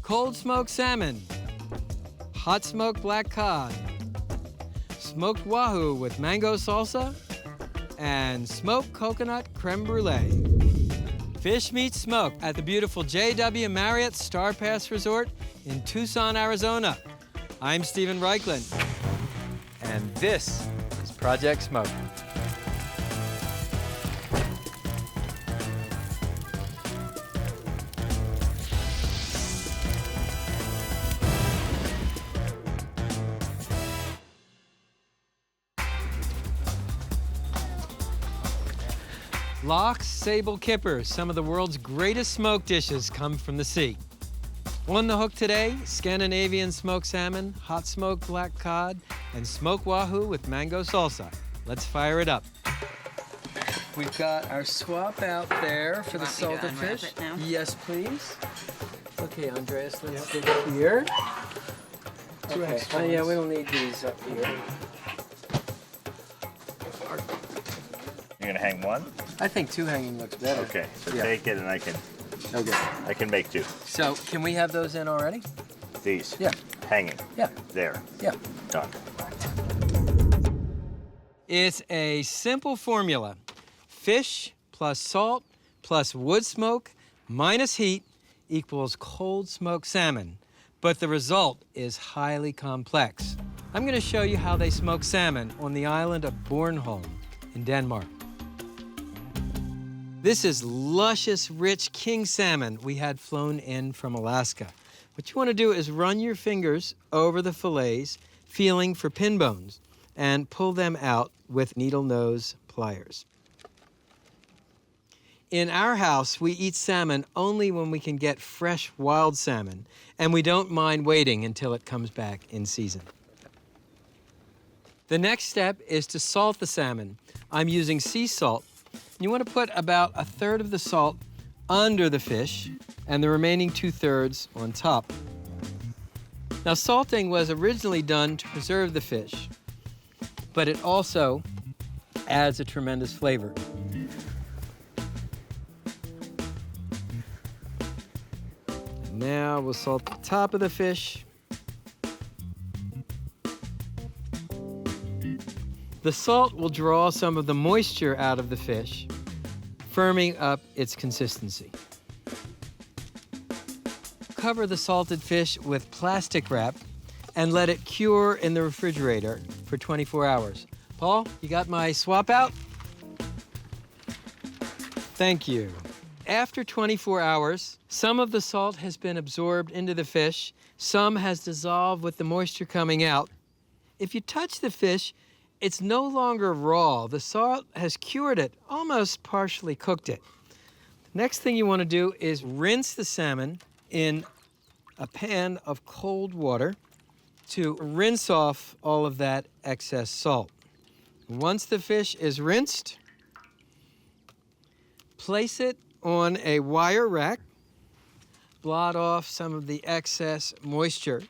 cold smoked salmon, hot smoked black cod, smoked wahoo with mango salsa, and smoked coconut creme brulee. Fish meets smoked at the beautiful JW Marriott Star Pass Resort in Tucson, Arizona. I'm Stephen Raichlen, and this is Project Smoke. Lox, sable, kippers, some of the world's greatest smoke dishes come from the sea. On the hook today, Scandinavian smoked salmon, hot smoked black cod, and smoked wahoo with mango salsa. Let's fire it up. We've got our swap out there for the salted fish. Yes, please. Okay, Andreas, let's stick it here. Okay. Yeah, we don't need these up here. You're gonna hang one? I think two hanging looks better. Okay, so take it and I can make two. So can we have those in already? These? Yeah. Hanging? Yeah. There? Yeah. Done. It's a simple formula. Fish plus salt plus wood smoke minus heat equals cold smoked salmon. But the result is highly complex. I'm going to show you how they smoke salmon on the island of Bornholm in Denmark. This is luscious, rich king salmon we had flown in from Alaska. What you want to do is run your fingers over the fillets, feeling for pin bones, and pull them out with needle nose pliers. In our house, we eat salmon only when we can get fresh wild salmon, and we don't mind waiting until it comes back in season. The next step is to salt the salmon. I'm using sea salt. You want to put about 1/3 of the salt under the fish and the remaining 2/3 on top. Now, salting was originally done to preserve the fish, but it also adds a tremendous flavor. Now we'll salt the top of the fish. The salt will draw some of the moisture out of the fish, firming up its consistency. Cover the salted fish with plastic wrap and let it cure in the refrigerator for 24 hours. Paul, you got my swap out? Thank you. After 24 hours, some of the salt has been absorbed into the fish, some has dissolved with the moisture coming out. If you touch the fish, it's no longer raw. The salt has cured it, almost partially cooked it. The next thing you want to do is rinse the salmon in a pan of cold water to rinse off all of that excess salt. Once the fish is rinsed, place it on a wire rack, blot off some of the excess moisture,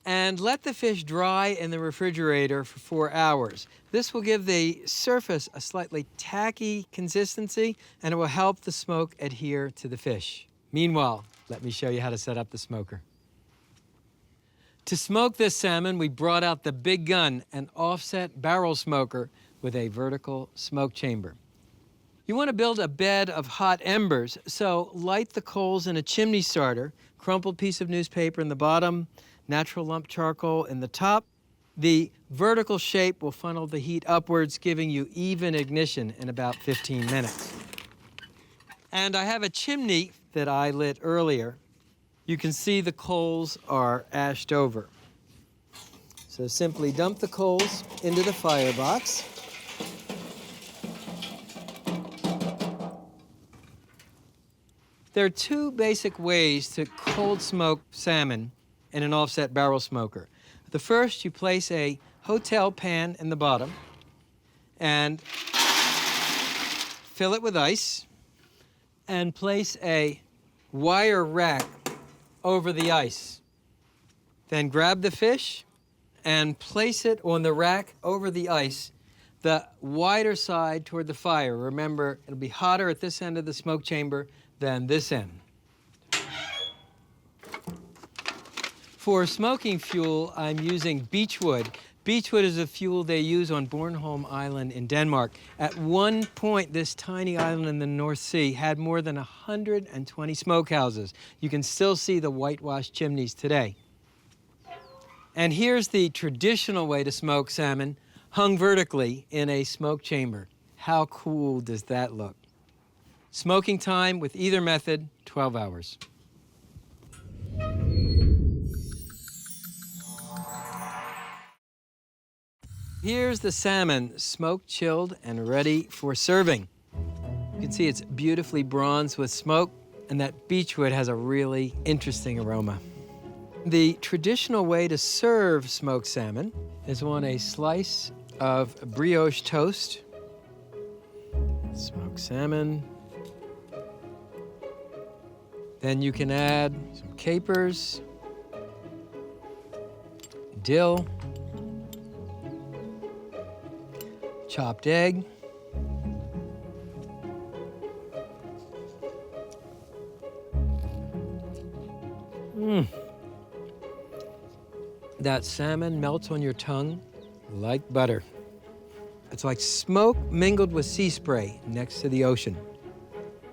and let the fish dry in the refrigerator for 4 hours. This will give the surface a slightly tacky consistency, and it will help the smoke adhere to the fish. Meanwhile, let me show you how to set up the smoker. To smoke this salmon, we brought out the big gun, an offset barrel smoker with a vertical smoke chamber. You want to build a bed of hot embers, so light the coals in a chimney starter, crumpled piece of newspaper in the bottom, natural lump charcoal in the top. The vertical shape will funnel the heat upwards, giving you even ignition in about 15 minutes. And I have a chimney that I lit earlier. You can see the coals are ashed over. So simply dump the coals into the firebox. There are two basic ways to cold smoke salmon in an offset barrel smoker. The first, you place a hotel pan in the bottom and fill it with ice and place a wire rack over the ice. Then grab the fish and place it on the rack over the ice, the wider side toward the fire. Remember, it'll be hotter at this end of the smoke chamber than this end. For smoking fuel, I'm using beechwood. Beechwood is a fuel they use on Bornholm Island in Denmark. At one point, this tiny island in the North Sea had more than 120 smokehouses. You can still see the whitewashed chimneys today. And here's the traditional way to smoke salmon, hung vertically in a smoke chamber. How cool does that look? Smoking time with either method, 12 hours. Here's the salmon, smoked, chilled, and ready for serving. You can see it's beautifully bronzed with smoke, and that beechwood has a really interesting aroma. The traditional way to serve smoked salmon is on a slice of brioche toast. Smoked salmon. Then you can add some capers, dill, chopped egg, That salmon melts on your tongue like butter. It's like smoke mingled with sea spray next to the ocean.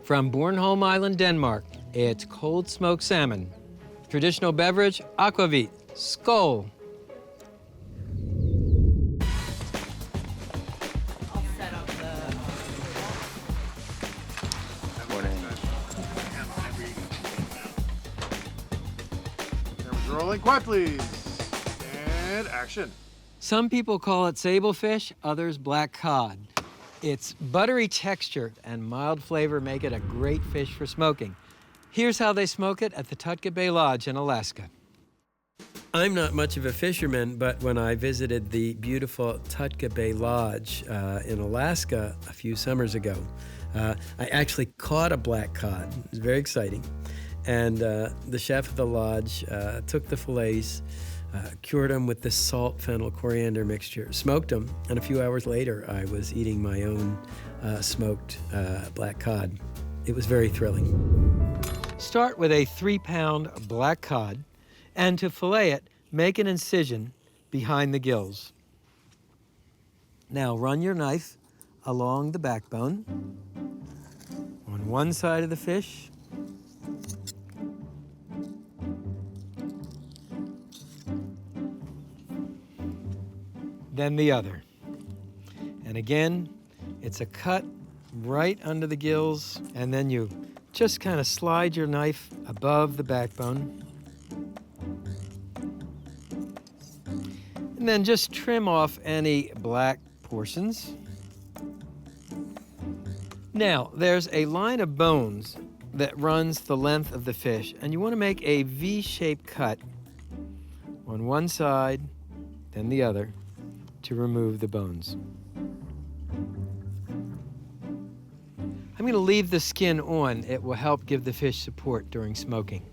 From Bornholm Island, Denmark, it's cold smoked salmon. Traditional beverage, aquavit. Skål. Rolling, quiet please. And action. Some people call it sablefish, others black cod. Its buttery texture and mild flavor make it a great fish for smoking. Here's how they smoke it at the Tutka Bay Lodge in Alaska. I'm not much of a fisherman, but when I visited the beautiful Tutka Bay Lodge in Alaska a few summers ago, I actually caught a black cod. It was very exciting. And the chef of the lodge took the fillets, cured them with this salt, fennel-coriander mixture, smoked them, and a few hours later, I was eating my own smoked black cod. It was very thrilling. Start with a 3-pound black cod, and to fillet it, make an incision behind the gills. Now run your knife along the backbone on one side of the fish, then the other. And again, it's a cut right under the gills, and then you just kind of slide your knife above the backbone. And then just trim off any black portions. Now, there's a line of bones that runs the length of the fish, and you want to make a V-shaped cut on one side, then the other, to remove the bones. I'm going to leave the skin on. It will help give the fish support during smoking.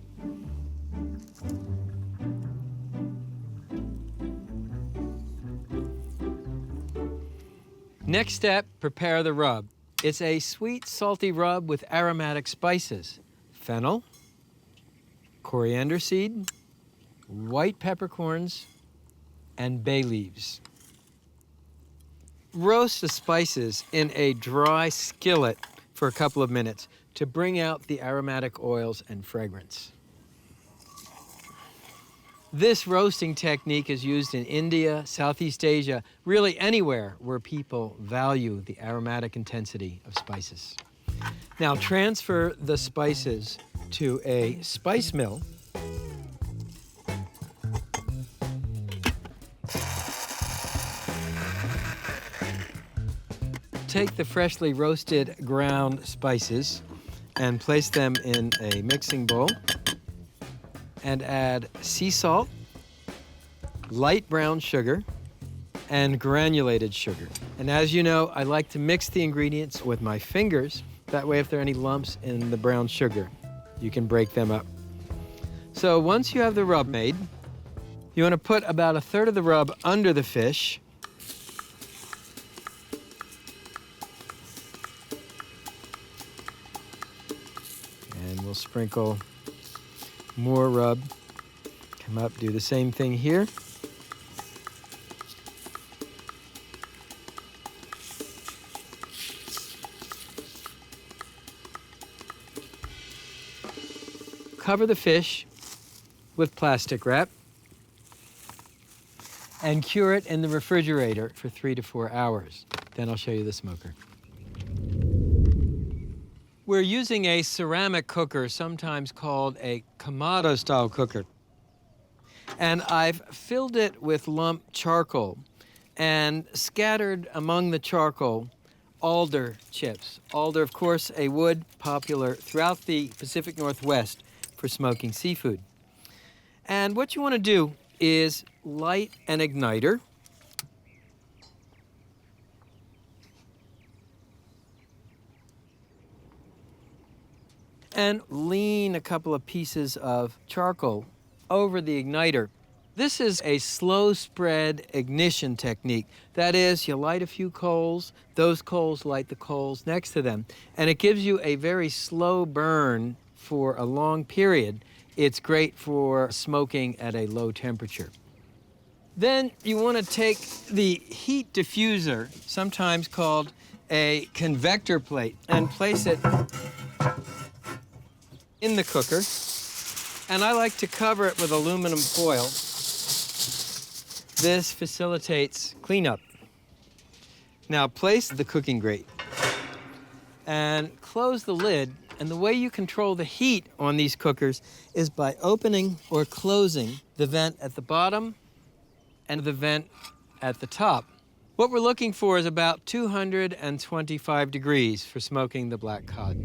Next step, prepare the rub. It's a sweet, salty rub with aromatic spices: fennel, coriander seed, white peppercorns, and bay leaves. Roast the spices in a dry skillet for a couple of minutes to bring out the aromatic oils and fragrance. This roasting technique is used in India, Southeast Asia, really anywhere where people value the aromatic intensity of spices. Now transfer the spices to a spice mill. Take the freshly roasted ground spices and place them in a mixing bowl and add sea salt, light brown sugar, and granulated sugar. And as you know, I like to mix the ingredients with my fingers. That way, if there are any lumps in the brown sugar, you can break them up. So once you have the rub made, you want to put about 1/3 of the rub under the fish. And we'll sprinkle more rub Come up, do the same thing here. Cover the fish with plastic wrap and cure it in the refrigerator for 3 to 4 hours. Then I'll show you the smoker. We're using a ceramic cooker, sometimes called a Kamado-style cooker. And I've filled it with lump charcoal and scattered among the charcoal alder chips. Alder, of course, a wood popular throughout the Pacific Northwest for smoking seafood. And what you want to do is light an igniter. And lean a couple of pieces of charcoal over the igniter. This is a slow spread ignition technique. That is, you light a few coals, those coals light the coals next to them, and it gives you a very slow burn for a long period. It's great for smoking at a low temperature. Then you want to take the heat diffuser, sometimes called a convector plate, and place it in the cooker. And I like to cover it with aluminum foil. This facilitates cleanup. Now place the cooking grate and close the lid. And the way you control the heat on these cookers is by opening or closing the vent at the bottom and the vent at the top. What we're looking for is about 225 degrees for smoking the black cod.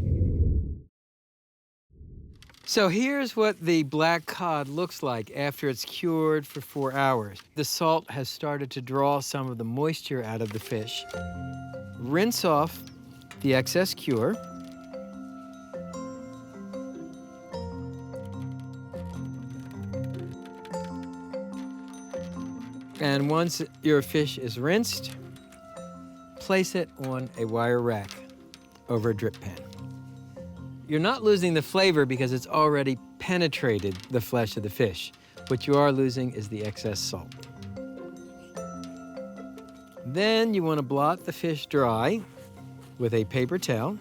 So here's what the black cod looks like after it's cured for 4 hours. The salt has started to draw some of the moisture out of the fish. Rinse off the excess cure. And once your fish is rinsed, place it on a wire rack over a drip pan. You're not losing the flavor because it's already penetrated the flesh of the fish. What you are losing is the excess salt. Then you want to blot the fish dry with a paper towel.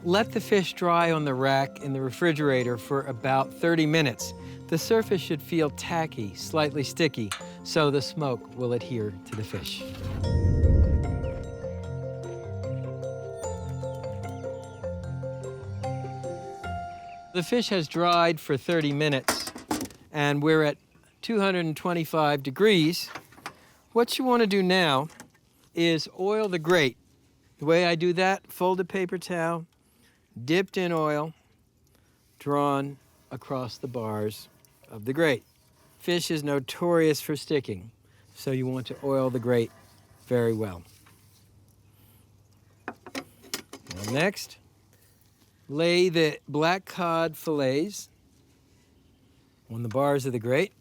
Let the fish dry on the rack in the refrigerator for about 30 minutes. The surface should feel tacky, slightly sticky, so the smoke will adhere to the fish. The fish has dried for 30 minutes, and we're at 225 degrees. What you want to do now is oil the grate. The way I do that, folded paper towel, dipped in oil, drawn across the bars of the grate. Fish is notorious for sticking, so you want to oil the grate very well. Now next, lay the black cod fillets on the bars of the grate.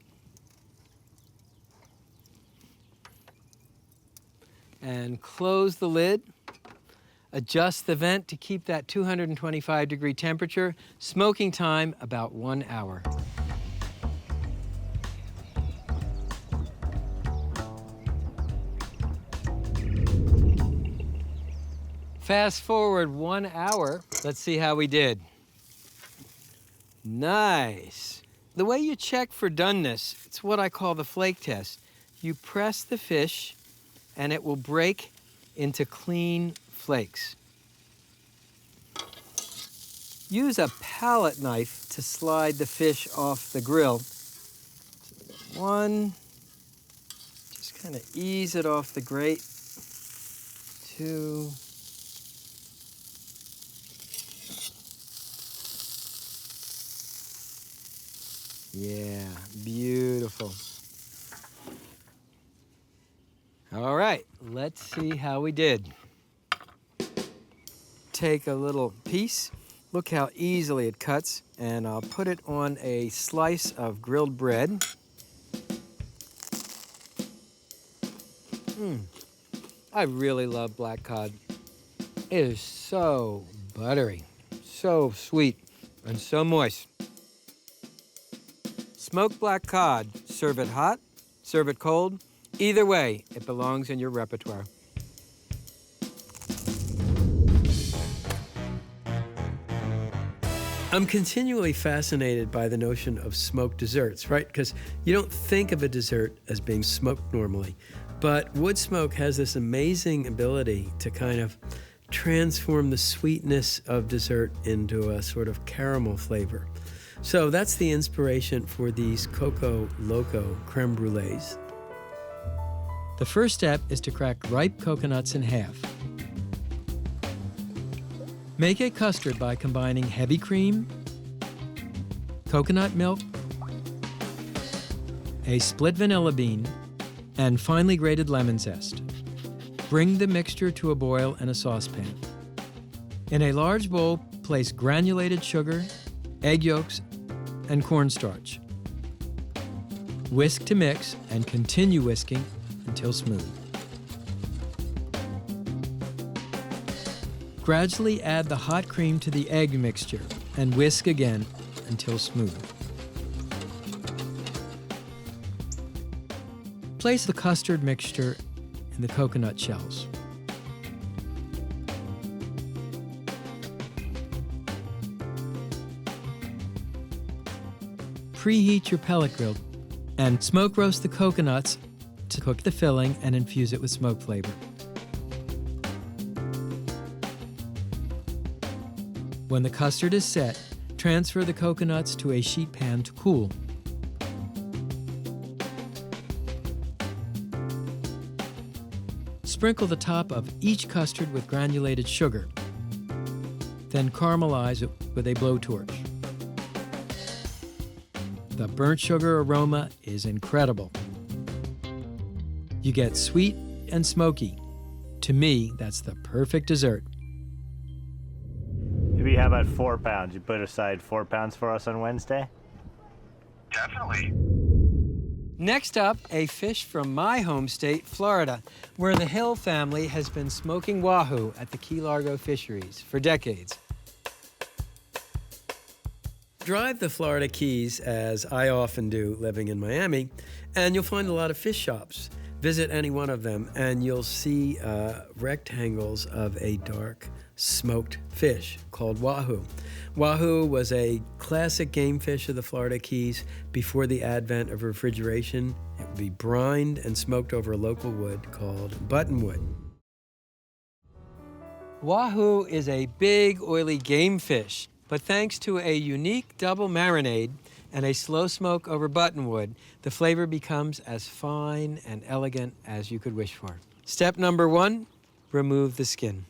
And close the lid. Adjust the vent to keep that 225 degree temperature. Smoking time about 1 hour. Fast forward 1 hour. Let's see how we did. Nice. The way you check for doneness, it's what I call the flake test. You press the fish and it will break into clean flakes. Use a palette knife to slide the fish off the grill. One, just kind of ease it off the grate. Two, yeah, beautiful. All right, let's see how we did. Take a little piece. Look how easily it cuts. And I'll put it on a slice of grilled bread. I really love black cod. It is so buttery. So sweet and so moist. Smoked black cod. Serve it hot, serve it cold. Either way, it belongs in your repertoire. I'm continually fascinated by the notion of smoked desserts, right? Because you don't think of a dessert as being smoked normally. But wood smoke has this amazing ability to kind of transform the sweetness of dessert into a sort of caramel flavor. So that's the inspiration for these Coco Loco creme brulees. The first step is to crack ripe coconuts in half. Make a custard by combining heavy cream, coconut milk, a split vanilla bean, and finely grated lemon zest. Bring the mixture to a boil in a saucepan. In a large bowl, place granulated sugar, egg yolks, and cornstarch. Whisk to mix and continue whisking until smooth. Gradually add the hot cream to the egg mixture and whisk again until smooth. Place the custard mixture in the coconut shells. Preheat your pellet grill and smoke roast the coconuts to cook the filling and infuse it with smoke flavor. When the custard is set, transfer the coconuts to a sheet pan to cool. Sprinkle the top of each custard with granulated sugar. Then caramelize it with a blowtorch. The burnt sugar aroma is incredible. You get sweet and smoky. To me, that's the perfect dessert. Maybe how about 4 pounds? You put aside 4 pounds for us on Wednesday? Definitely. Next up, a fish from my home state, Florida, where the Hill family has been smoking wahoo at the Key Largo fisheries for decades. Drive the Florida Keys, as I often do living in Miami, and you'll find a lot of fish shops. Visit any one of them, and you'll see rectangles of a dark smoked fish called wahoo. Wahoo was a classic game fish of the Florida Keys before the advent of refrigeration. It would be brined and smoked over a local wood called buttonwood. Wahoo is a big, oily game fish, but thanks to a unique double marinade and a slow smoke over buttonwood, the flavor becomes as fine and elegant as you could wish for. Step number 1, remove the skin.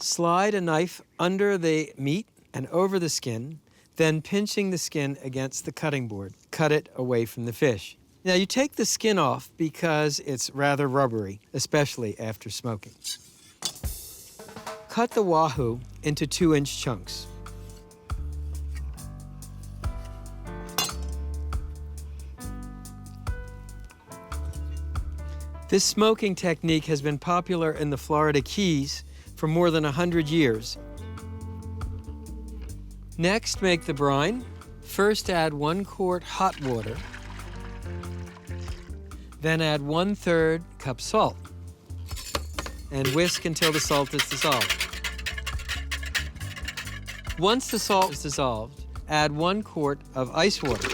Slide a knife under the meat and over the skin, then pinching the skin against the cutting board. Cut it away from the fish. Now you take the skin off because it's rather rubbery, especially after smoking. Cut the wahoo into 2-inch chunks. This smoking technique has been popular in the Florida Keys for more than 100 years. Next, make the brine. First, add 1 quart hot water. Then add 1/3 cup salt. And whisk until the salt is dissolved. Once the salt is dissolved, add 1 quart of ice water.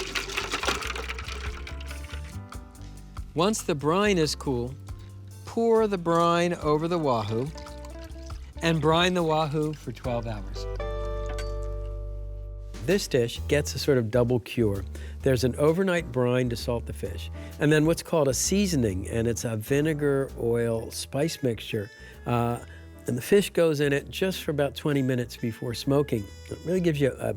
Once the brine is cool, pour the brine over the wahoo and brine the wahoo for 12 hours. This dish gets a sort of double cure. There's an overnight brine to salt the fish, and then what's called a seasoning, and it's a vinegar, oil, spice mixture. And the fish goes in it just for about 20 minutes before smoking. It really gives you a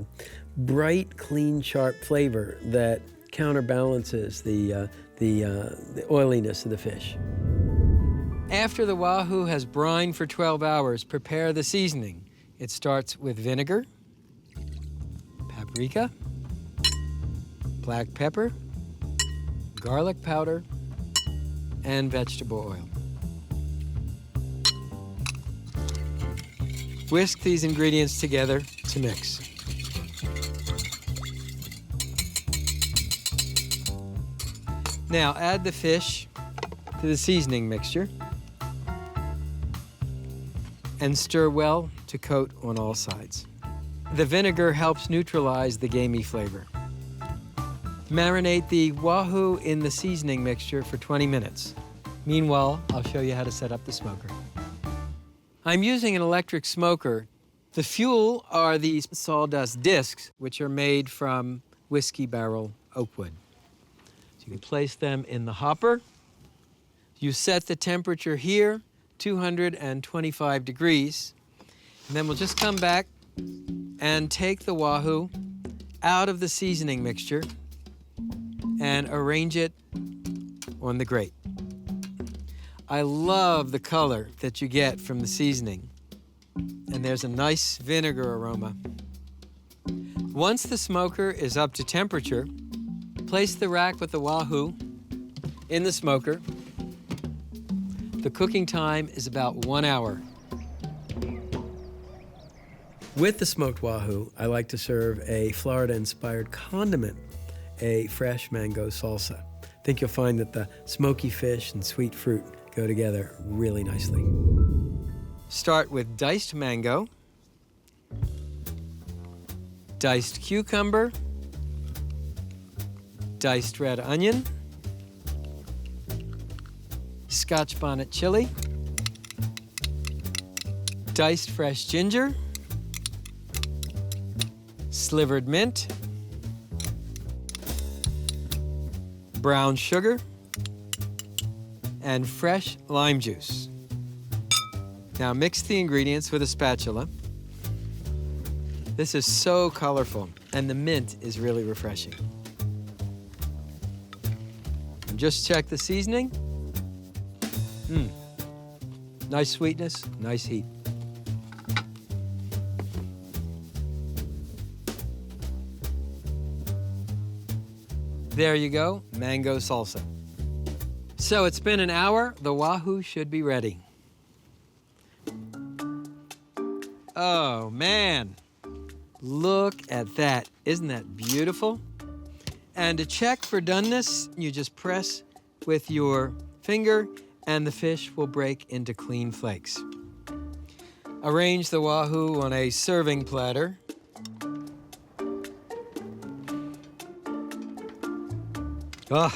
bright, clean, sharp flavor that counterbalances the oiliness of the fish. After the wahoo has brined for 12 hours, prepare the seasoning. It starts with vinegar, paprika, black pepper, garlic powder, and vegetable oil. Whisk these ingredients together to mix. Now add the fish to the seasoning mixture and stir well to coat on all sides. The vinegar helps neutralize the gamey flavor. Marinate the Wahoo in the seasoning mixture for 20 minutes. Meanwhile, I'll show you how to set up the smoker. I'm using an electric smoker. The fuel are these sawdust discs, which are made from whiskey barrel oak wood. So you can place them in the hopper. You set the temperature here, 225 degrees. And then we'll just come back and take the Wahoo out of the seasoning mixture and arrange it on the grate. I love the color that you get from the seasoning. And there's a nice vinegar aroma. Once the smoker is up to temperature, place the rack with the Wahoo in the smoker. The cooking time is about 1 hour. With the smoked Wahoo, I like to serve a Florida-inspired condiment, a fresh mango salsa. I think you'll find that the smoky fish and sweet fruit go together really nicely. Start with diced mango, diced cucumber, diced red onion, Scotch bonnet chili, diced fresh ginger, slivered mint, brown sugar, and fresh lime juice. Now mix the ingredients with a spatula. This is so colorful, and the mint is really refreshing. And just check the seasoning. Nice sweetness, nice heat. There you go, mango salsa. So it's been an hour, the Wahoo should be ready. Oh man, look at that. Isn't that beautiful? And to check for doneness, you just press with your finger and the fish will break into clean flakes. Arrange the Wahoo on a serving platter. Oh,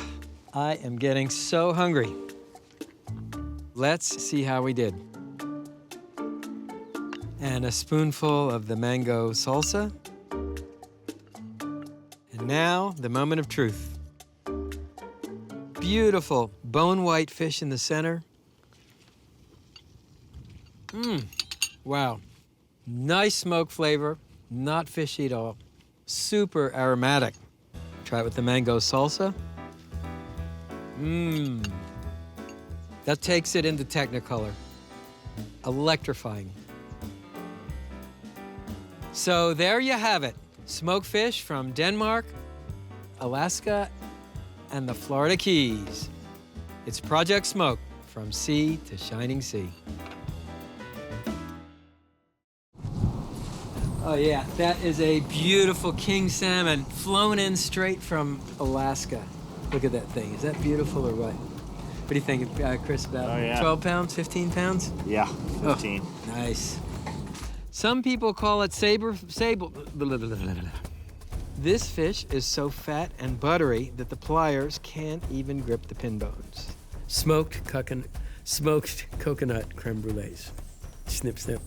I am getting so hungry. Let's see how we did. And a spoonful of the mango salsa. And now, the moment of truth. Beautiful bone white fish in the center. Wow. Nice smoke flavor, not fishy at all. Super aromatic. Try it with the mango salsa. That takes it into Technicolor. Electrifying. So there you have it. Smoked fish from Denmark, Alaska, and the Florida Keys. It's Project Smoke, from sea to shining sea. Oh yeah, that is a beautiful king salmon flown in straight from Alaska. Look at that thing. Is that beautiful or what? What do you think, Chris, about 12 pounds, 15 pounds? Yeah, 15. Oh, nice. Some people call it sable. This fish is so fat and buttery that the pliers can't even grip the pin bones. Smoked coconut creme brulees. Snip, snip.